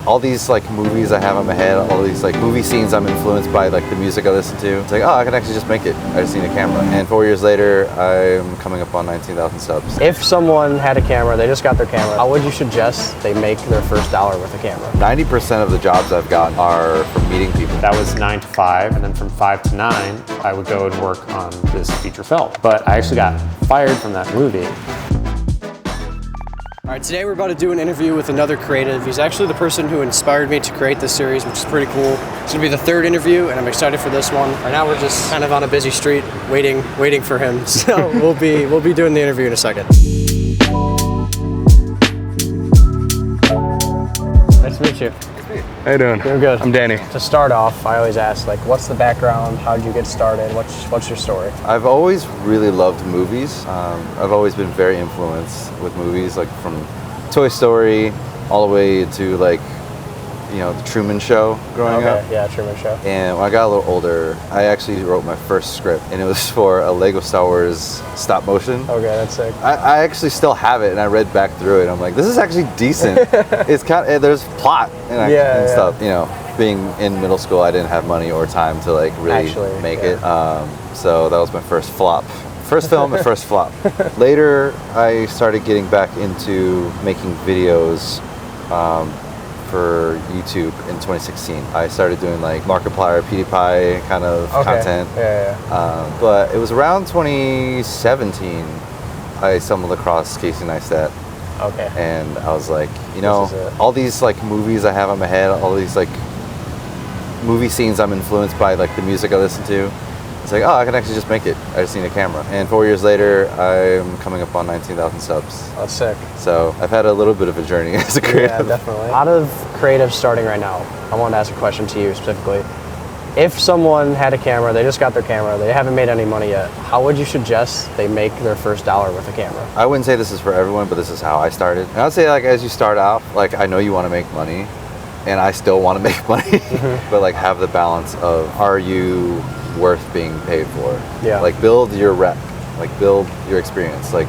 all these like movies I have in my head, all these like movie scenes I'm influenced by, like the music I listen to. It's like, oh, I can actually just make it. I just need a camera. And 4 years later, I'm coming up on 19,000 subs. If someone had a camera, they just got their camera, how would you suggest they make their first dollar with a camera? 90% of the jobs I've gotten are from meeting people. That was 9 to 5, and then from 5 to 9, I would go and work on this feature film. But I actually got fired from that movie. All right, today we're about to do an interview with another creative. He's actually the person who inspired me to create this series, which is pretty cool. It's gonna be the third interview, and I'm excited for this one. Right now we're just kind of on a busy street, waiting for him. So we'll be doing the interview in a second. Nice to meet you. How you doing? Doing good. I'm Danny. To start off, I always ask, like, what's the background? How did you get started? What's your story? I've always really loved movies. I've always been very influenced with movies, like from Toy Story all the way to like, you know, the Truman Show growing up. Yeah, Truman Show. And when I got a little older, I actually wrote my first script, and it was for a Lego Star Wars stop motion. Okay, that's sick. I actually still have it, and I read back through it. I'm like, this is actually decent. It's kind of, there's plot and stuff. You know, being in middle school, I didn't have money or time to like really make it. So that was my first flop. First film and first flop. Later, I started getting back into making videos for YouTube in 2016. I started doing like Markiplier, PewDiePie kind of content. But it was around 2017 I stumbled across Casey Neistat. Okay. And I was like, you know, all these like movies I have in my head, all these like movie scenes I'm influenced by, like the music I listen to. It's like, oh, I can actually just make it. I just need a camera. And 4 years later, I'm coming up on 19,000 subs. That's sick. So I've had a little bit of a journey as a creative. Yeah, definitely. Out of creatives starting right now, I wanted to ask a question to you specifically. If someone had a camera, they just got their camera, they haven't made any money yet, how would you suggest they make their first dollar with a camera? I wouldn't say this is for everyone, but this is how I started. And I'd say like as you start out, like I know you want to make money, and I still want to make money, but like have the balance of, are you worth being paid for? Yeah. Like build your rep, like build your experience, like,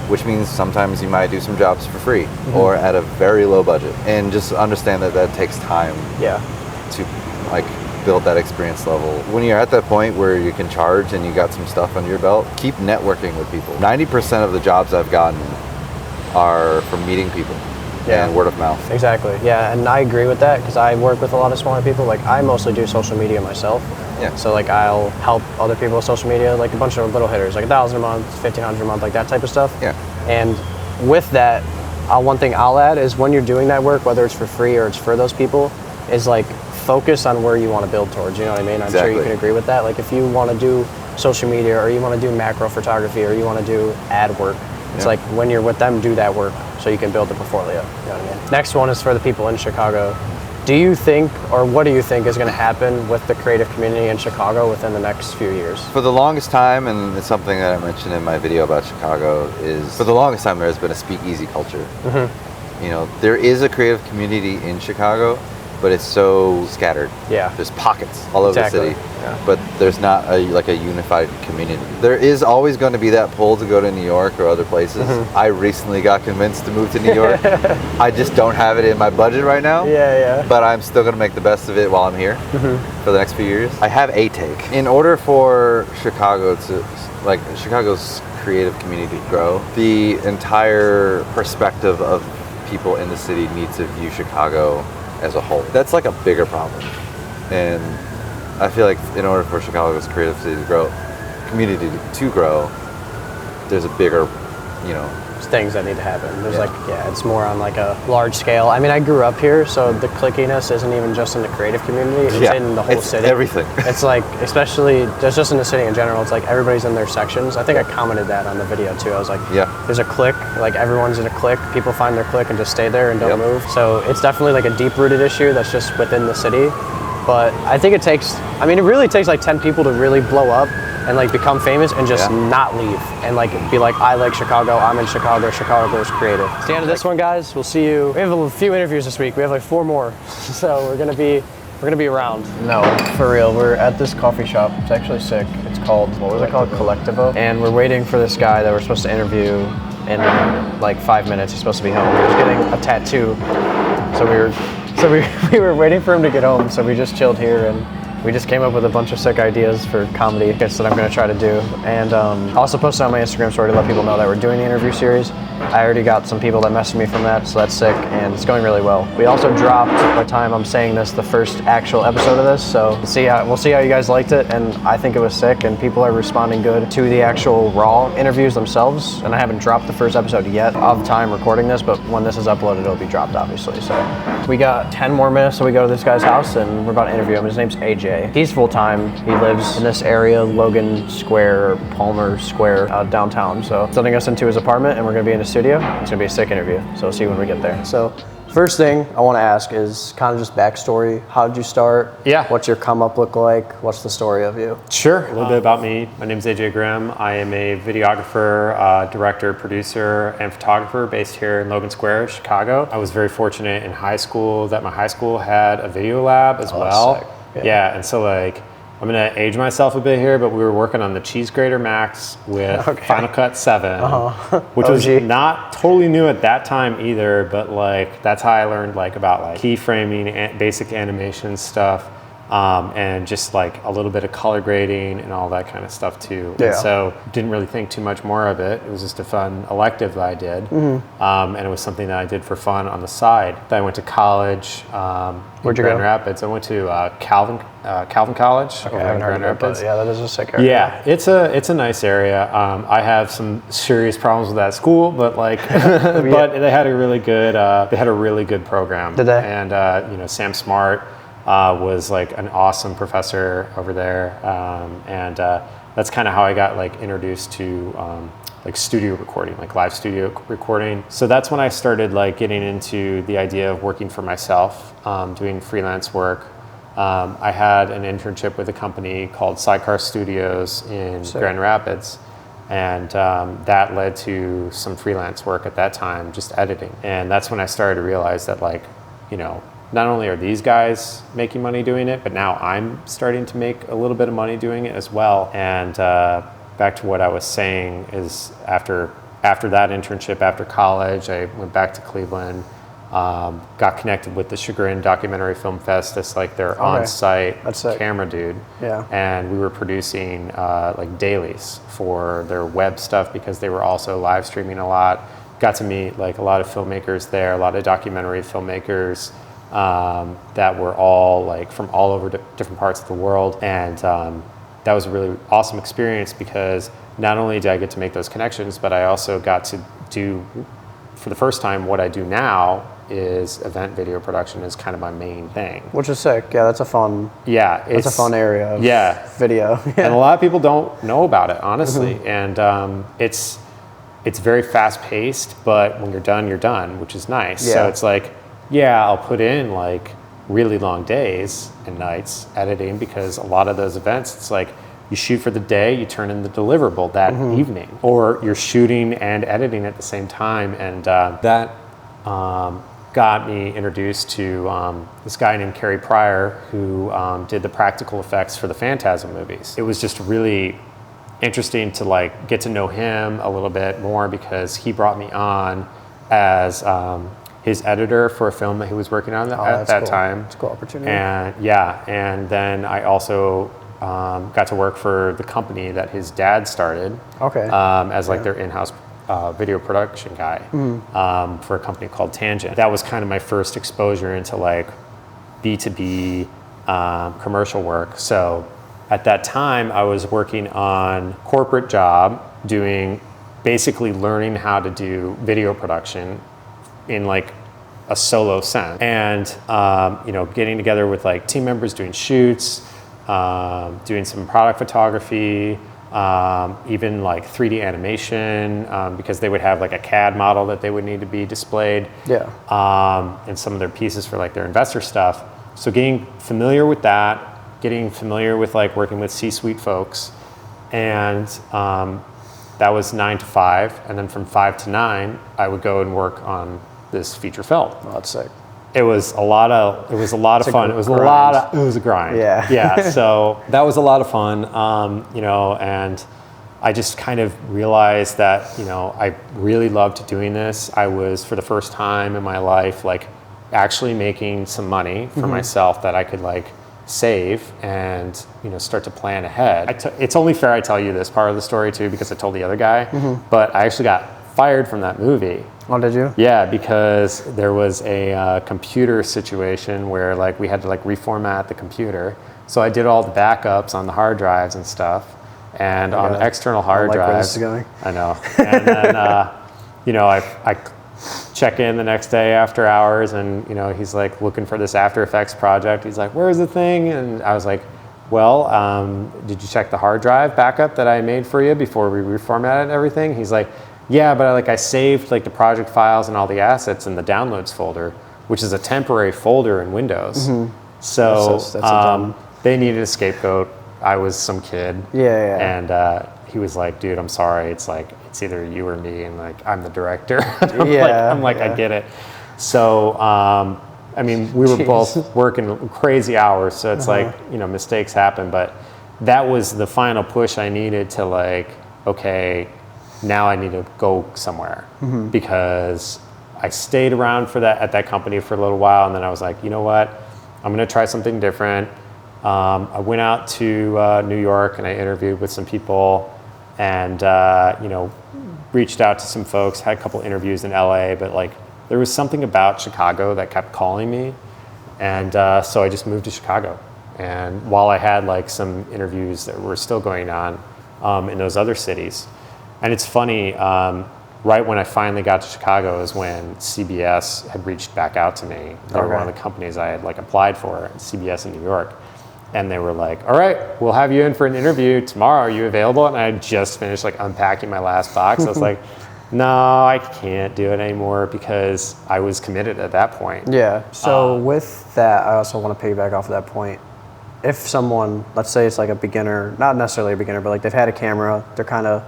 which means sometimes you might do some jobs for free or at a very low budget, and just understand that that takes time to like build that experience level. When you're at that point where you can charge and you got some stuff under your belt, keep networking with people. 90% of the jobs I've gotten are from meeting people. And word of mouth. Exactly. Yeah, and I agree with that because I work with a lot of smaller people. Like I mostly do social media myself. Yeah. So like I'll help other people with social media, like a bunch of little hitters, like $1,000 a month, $1,500 a month, like that type of stuff. Yeah. And with that, one thing I'll add is when you're doing that work, whether it's for free or it's for those people, is like focus on where you want to build towards. You know what I mean? I'm sure you can agree with that. Like if you want to do social media or you want to do macro photography or you want to do ad work, it's like when you're with them, do that work so you can build the portfolio. You know what I mean? Next one is for the people in Chicago. Do you think, or what do you think is going to happen with the creative community in Chicago within the next few years? For the longest time, and it's something that I mentioned in my video about Chicago, is for the longest time there has been a speakeasy culture. You know, there is a creative community in Chicago, but it's so scattered. Yeah. There's pockets all over the city, but there's not a unified community. There is always going to be that pull to go to New York or other places. I recently got convinced to move to New York. I just don't have it in my budget right now. But I'm still going to make the best of it while I'm here for the next few years. I have a take. In order for Chicago to, like Chicago's creative community to grow, the entire perspective of people in the city need to view Chicago as a whole. That's like a bigger problem. And I feel like in order for Chicago's creative city to grow, community to grow, there's a bigger, you know, things that need to happen. There's it's more on like a large scale. I mean, I grew up here, so the clickiness isn't even just in the creative community, it's in the whole city. Everything. It's like, especially just in the city in general, it's like everybody's in their sections. I think I commented that on the video too. I was like, there's a clique, like everyone's in a clique, people find their clique and just stay there and don't move. So it's definitely like a deep-rooted issue that's just within the city. But I think it really takes like 10 people to really blow up and like become famous and just not leave and like be like, I like Chicago, I'm in Chicago, Chicago's creative. It's the end of this one, guys. We'll see you. We have a few interviews this week. We have like 4 more. So we're gonna be around. No, for real. We're at this coffee shop. It's actually sick. It's called, what was it called? Collectivo. And we're waiting for this guy that we're supposed to interview in like 5 minutes. He's supposed to be home. He was getting a tattoo. So we were So we were waiting for him to get home, so we just chilled here and we just came up with a bunch of sick ideas for comedy bits that I'm going to try to do. And I also posted on my Instagram story to let people know that we're doing the interview series. I already got some people that messaged me from that, so that's sick, and it's going really well. We also dropped, by the time I'm saying this, the first actual episode of this, so we'll see how you guys liked it, and I think it was sick, and people are responding good to the actual raw interviews themselves, and I haven't dropped the first episode yet of time recording this, but when this is uploaded, it'll be dropped, obviously. So we got 10 more minutes, so we go to this guy's house, and we're about to interview him. His name's AJ. He's full-time. He lives in this area, Logan Square, or Palmer Square, downtown, so sending us into his apartment, and we're going to be in his studio. It's gonna be a sick interview, so we'll see when we get there. So first thing I want to ask is kind of just backstory. How did you start? Yeah. What's your come up look like? What's the story of you? Sure. A little bit about me. My name is AJ Grimm. I am a videographer, director, producer, and photographer based here in Logan Square, Chicago. I was very fortunate in high school that my high school had a video lab as well. Sick. Yeah, and so like, I'm gonna age myself a bit here, but we were working on the Cheese Grater Max with Final Cut 7, which was not totally new at that time either, but like that's how I learned like about like keyframing and basic animation stuff, and just like a little bit of color grading and all that kind of stuff too. Yeah. And so didn't really think too much more of it. It was just a fun elective that I did, and it was something that I did for fun on the side. Then I went to college. Where'd you Grand go? Rapids. I went to Calvin College. Okay, I haven't heard of it, but yeah, that is a sick area. Yeah, it's a nice area. I have some serious problems with that school, but like, but they had a really good program. Did they? And you know, Sam Smart was like an awesome professor over there, and that's kind of how I got like introduced to like studio recording, like live studio recording. So that's when I started like getting into the idea of working for myself, doing freelance work. I had an internship with a company called Sidecar Studios in Grand Rapids, and that led to some freelance work at that time, just editing. And that's when I started to realize that like, you know, not only are these guys making money doing it, but now I'm starting to make a little bit of money doing it as well. And back to what I was saying is after that internship, after college, I went back to Cleveland, got connected with the Chagrin Documentary Film Fest. That's like their on-site camera dude. Yeah. And we were producing like dailies for their web stuff because they were also live streaming a lot. Got to meet like a lot of filmmakers there, a lot of documentary filmmakers that were all like from all over different parts of the world. And that was a really awesome experience because not only did I get to make those connections, but I also got to do, for the first time, what I do now is event video production is kind of my main thing. Which is sick. Yeah, that's a fun. Yeah, it's a fun area. Of video. And a lot of people don't know about it, honestly. And it's very fast paced, but when you're done, which is nice. Yeah. So it's like, yeah, I'll put in like really long days and nights editing because a lot of those events, it's like you shoot for the day, you turn in the deliverable that evening, or you're shooting and editing at the same time. And that got me introduced to this guy named Kerry Pryor who did the practical effects for the Phantasm movies. It was just really interesting to like get to know him a little bit more because he brought me on as his editor for a film that he was working on at that time. It's a cool opportunity. And yeah, and then I also got to work for the company that his dad started as like their in-house video production guy for a company called Tangent. That was kind of my first exposure into like B2B commercial work. So at that time, I was working on corporate job, basically learning how to do video production in like a solo sense, and you know, getting together with like team members, doing shoots, doing some product photography, even like 3D animation, because they would have like a CAD model that they would need to be displayed, and some of their pieces for like their investor stuff. So getting familiar with that, getting familiar with like working with C-suite folks, and that was 9 to 5, and then from 5 to 9, I would go and work on this feature film. Oh, that's sick. It was a lot of fun. It was a grind. Yeah. So that was a lot of fun. You know, and I just kind of realized that, you know, I really loved doing this. I was, for the first time in my life, like actually making some money for myself that I could like save and, you know, start to plan ahead. It's only fair I tell you this part of the story too, because I told the other guy, but I actually got fired from that movie. Oh, did you? Yeah, because there was a computer situation where like we had to like reformat the computer. So I did all the backups on the hard drives and stuff, and on external hard drives. Where this is going. I know. And then, you know, I check in the next day after hours, and you know, he's like looking for this After Effects project. He's like, "Where's the thing?" And I was like, "Well, did you check the hard drive backup that I made for you before we reformatted everything?" He's like, "Yeah, but I saved like the project files and all the assets in the downloads folder, which is a temporary folder in Windows." So that's they needed a scapegoat. I was some kid. And he was like, "Dude, I'm sorry. It's like it's either you or me, and like I'm the director." I'm like, I get it. So I mean, we were both working crazy hours, so it's like, you know, mistakes happen, but that was the final push I needed to like, okay, now I need to go somewhere, because I stayed around for that at that company for a little while, and then I was like, you know what, I'm gonna try something different. I went out to New York and I interviewed with some people, and you know, reached out to some folks, had a couple interviews in LA, but like there was something about Chicago that kept calling me, and so I just moved to Chicago. And while I had like some interviews that were still going on in those other cities, and it's funny, right when I finally got to Chicago is when CBS had reached back out to me. They were one of the companies I had like applied for, CBS in New York. And they were like, "All right, we'll have you in for an interview tomorrow. Are you available?" And I had just finished like unpacking my last box. I was like, "No, I can't do it anymore," because I was committed at that point. Yeah. So with that, I also want to piggyback off of that point. If someone, let's say it's like a beginner, not necessarily a beginner, but like they've had a camera, they're kind of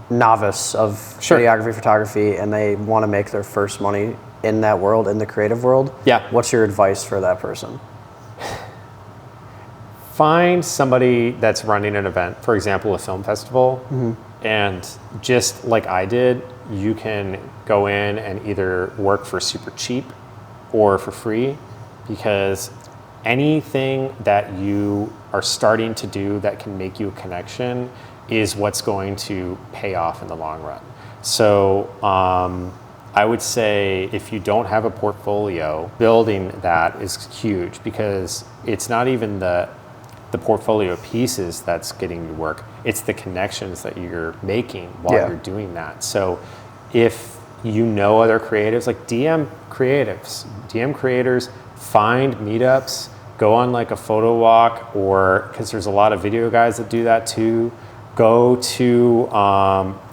novice of videography, photography, and they want to make their first money in that world, in the creative world. Yeah. What's your advice for that person? Find somebody that's running an event, for example, a film festival, and just like I did, you can go in and either work for super cheap or for free, because anything that you are starting to do that can make you a connection is what's going to pay off in the long run. So I would say if you don't have a portfolio, building that is huge, because it's not even the portfolio pieces that's getting you work. It's the connections that you're making while you're doing that. So if you know other creatives, like DM creators, find meetups, go on like a photo walk, or because there's a lot of video guys that do that too. Go to,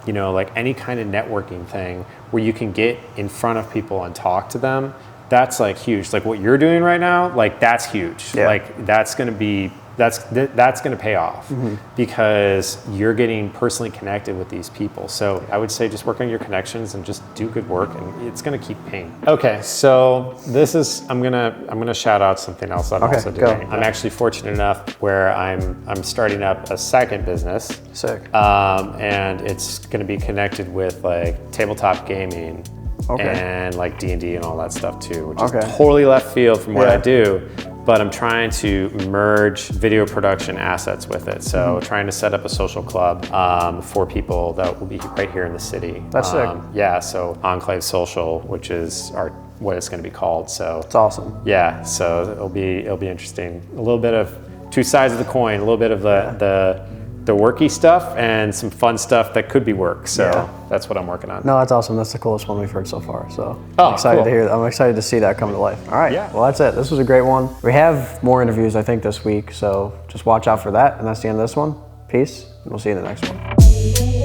you know, like any kind of networking thing where you can get in front of people and talk to them. That's like huge. Like what you're doing right now, like that's huge. Like that's going to pay off, because you're getting personally connected with these people. So I would say just work on your connections and just do good work, and it's going to keep paying. Okay, so this is I'm gonna shout out something else I'm also doing. I'm actually fortunate enough where I'm starting up a second business. Sick. And it's going to be connected with like tabletop gaming. And like D&D and all that stuff too, which is totally left field from what I do, but I'm trying to merge video production assets with it. So trying to set up a social club for people that will be right here in the city. That's sick. Yeah, so Enclave Social, which is what it's going to be called. So it's awesome. Yeah, so it'll be interesting. A little bit of two sides of the coin, a little bit of the worky stuff and some fun stuff that could be work. So that's what I'm working on. No, that's awesome. That's the coolest one we've heard so far. So I'm excited to hear that. I'm excited to see that come to life. All right. Yeah. Well, that's it. This was a great one. We have more interviews, I think, this week. So just watch out for that. And that's the end of this one. Peace. And we'll see you in the next one.